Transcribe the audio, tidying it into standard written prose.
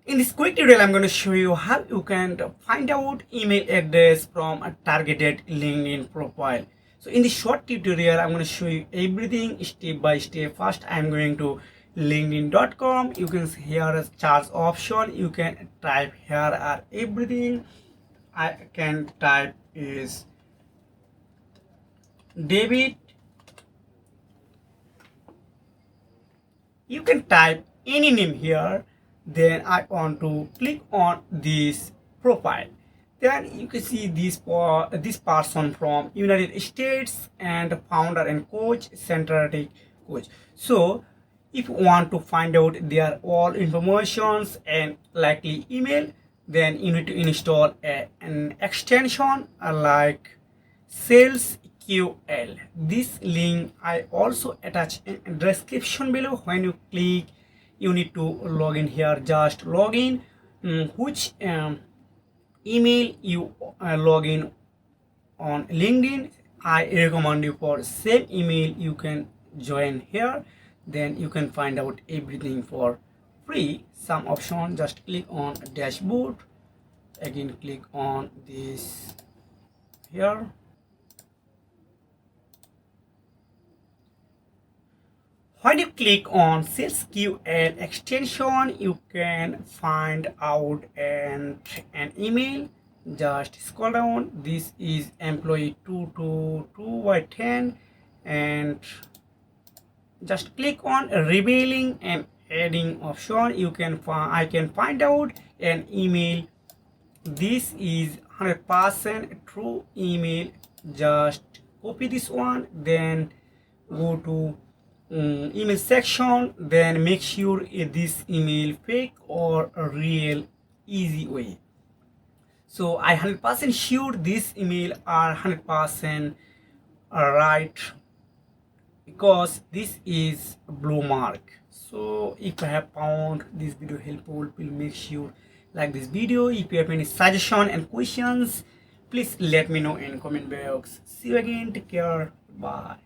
In this quick tutorial, I'm going to show you how you can find out email address from a targeted LinkedIn profile. So in this short tutorial, I'm going to show you everything step by step. First, I'm going to linkedin.com. You can see here a charts option. You can type here are everything. I can type is David. You can type any name here. Then I want to click on this profile. Then you can see this person from United States and founder and coach, centric coach. So if you want to find out their all informations and likely email, then you need to install an extension like salesql. This link I also attach in description below. When you click, you need to log in here. Just log in which email you log in on LinkedIn. I recommend you for same email you can join here. Then you can find out everything for free. Some option, just click on dashboard, again click on this here. When you click on salesql extension, you can find out an email. Just scroll down. This is employee 222 by 10, and just click on revealing and adding option. You can I can find out an email. This is 100% true email. Just copy this one, then go to email section, then make sure this email fake or real. Easy way. So I 100% sure this email are 100% right, because this is a blue mark. So if I have found this video helpful, please make sure like this video. If you have any suggestion and questions, please let me know in comment box. See you again. Take care. Bye.